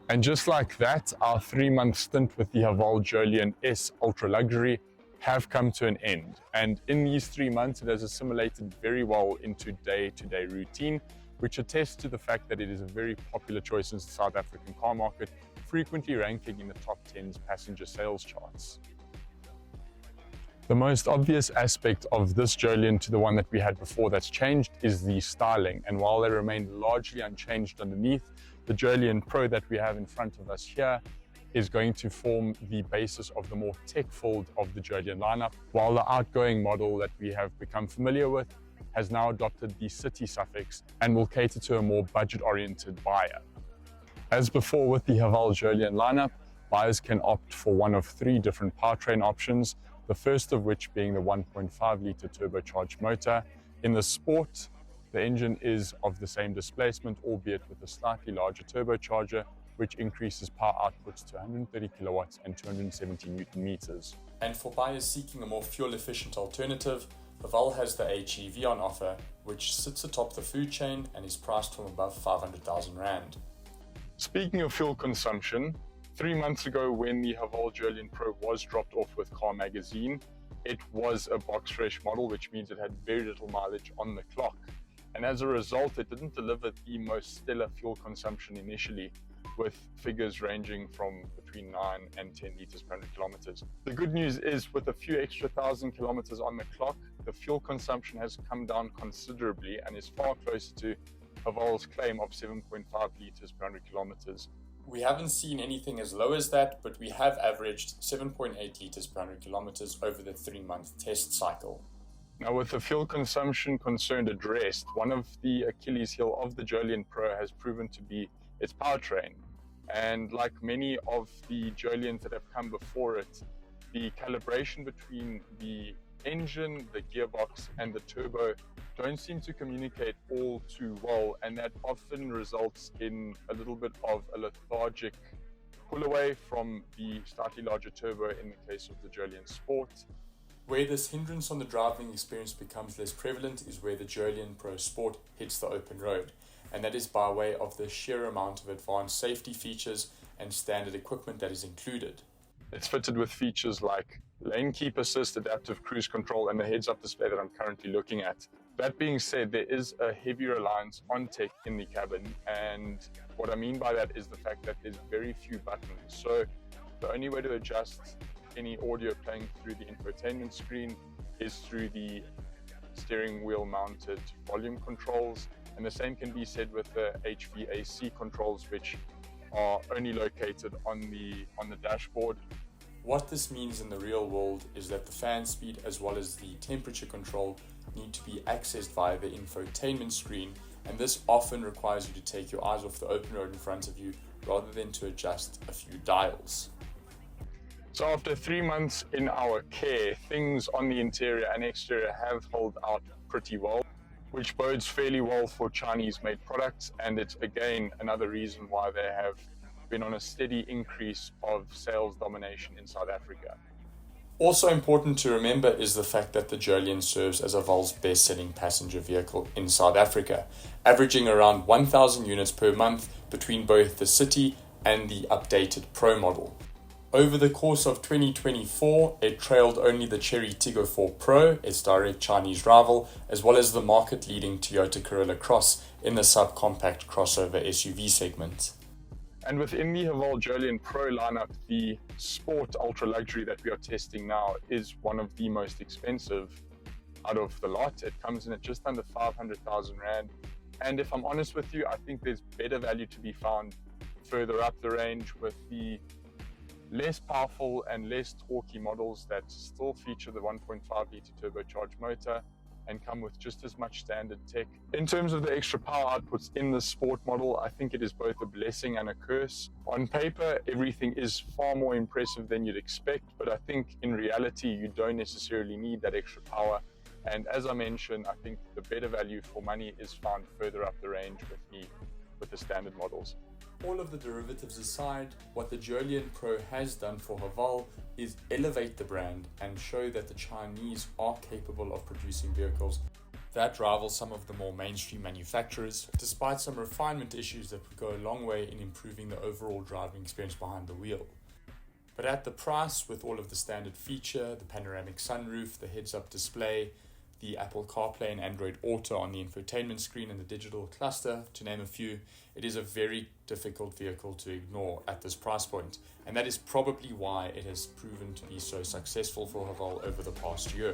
And just like that, our 3-month stint with the Haval Jolion S Ultra Luxury have come to an end. And in these 3 months, it has assimilated very well into day-to-day routine, which attests to the fact that it is a very popular choice in the South African car market, frequently ranking in the top 10's passenger sales charts. The most obvious aspect of this Jolion to the one that we had before that's changed is the styling. And while they remain largely unchanged underneath, the Jolion Pro that we have in front of us here is going to form the basis of the more tech-filled of the Jolion lineup, while the outgoing model that we have become familiar with has now adopted the city suffix and will cater to a more budget-oriented buyer. As before with the Haval Jolion lineup, buyers can opt for one of 3 different powertrain options, the first of which being the 1.5-litre turbocharged motor. In the Sport, the engine is of the same displacement, albeit with a slightly larger turbocharger, which increases power outputs to 130 kilowatts and 270 newton meters. And for buyers seeking a more fuel-efficient alternative, Haval has the HEV on offer, which sits atop the food chain and is priced from above 500,000 Rand. Speaking of fuel consumption, 3 months ago when the Haval Jolion Pro was dropped off with Car Magazine, it was a box fresh model, which means it had very little mileage on the clock. And as a result, it didn't deliver the most stellar fuel consumption initially, with figures ranging from between 9 and 10 liters per 100 kilometers. The good news is, with a few extra 1,000 kilometers on the clock, the fuel consumption has come down considerably and is far closer to Haval's claim of 7.5 liters per 100 kilometers. We haven't seen anything as low as that, but we have averaged 7.8 liters per 100 kilometers over the 3-month test cycle. Now, with the fuel consumption concern addressed, one of the Achilles heel of the Jolion Pro has proven to be its powertrain. And like many of the Jolions that have come before it, the calibration between the engine, the gearbox, and the turbo don't seem to communicate all too well, and that often results in a little bit of a lethargic pull away from the slightly larger turbo in the case of the Jolion Sport. Where this hindrance on the driving experience becomes less prevalent is where the Jolion Pro Sport hits the open road, and that is by way of the sheer amount of advanced safety features and standard equipment that is included. It's fitted with features like lane keep assist, adaptive cruise control, and the heads-up display that I'm currently looking at. That being said, there is a heavy reliance on tech in the cabin, and what I mean by that is the fact that there's very few buttons. So the only way to adjust any audio playing through the infotainment screen is through the steering wheel mounted volume controls, and the same can be said with the HVAC controls, which are only located on the dashboard. What this means in the real world is that the fan speed as well as the temperature control need to be accessed via the infotainment screen, and this often requires you to take your eyes off the open road in front of you rather than to adjust a few dials. So after 3 months in our care, things on the interior and exterior have held out pretty well, which bodes fairly well for Chinese-made products, and it's again another reason why they have been on a steady increase of sales domination in South Africa. Also important to remember is the fact that the Jolion serves as Haval's best-selling passenger vehicle in South Africa, averaging around 1,000 units per month between both the City and the updated Pro model. Over the course of 2024, it trailed only the Chery Tiggo 4 Pro, its direct Chinese rival, as well as the market-leading Toyota Corolla Cross in the subcompact crossover SUV segment. And within the Haval Jolion Pro lineup, the Sport Ultra Luxury that we are testing now is one of the most expensive out of the lot. It comes in at just under 500,000 Rand. And if I'm honest with you, I think there's better value to be found further up the range with the less powerful and less torquey models that still feature the 1.5-litre turbocharged motor and come with just as much standard tech. In terms of the extra power outputs in the Sport model, I think it is both a blessing and a curse. On paper, everything is far more impressive than you'd expect, but I think in reality, you don't necessarily need that extra power. And as I mentioned, I think the better value for money is found further up the range with the standard models. All of the derivatives aside, what the Jolion Pro has done for Haval is elevate the brand and show that the Chinese are capable of producing vehicles that rivals some of the more mainstream manufacturers, despite some refinement issues that would go a long way in improving the overall driving experience behind the wheel. But at the price, with all of the standard feature, the panoramic sunroof, the heads-up display, the Apple CarPlay and Android Auto on the infotainment screen and the digital cluster, to name a few, it is a very difficult vehicle to ignore at this price point. And that is probably why it has proven to be so successful for Haval over the past year.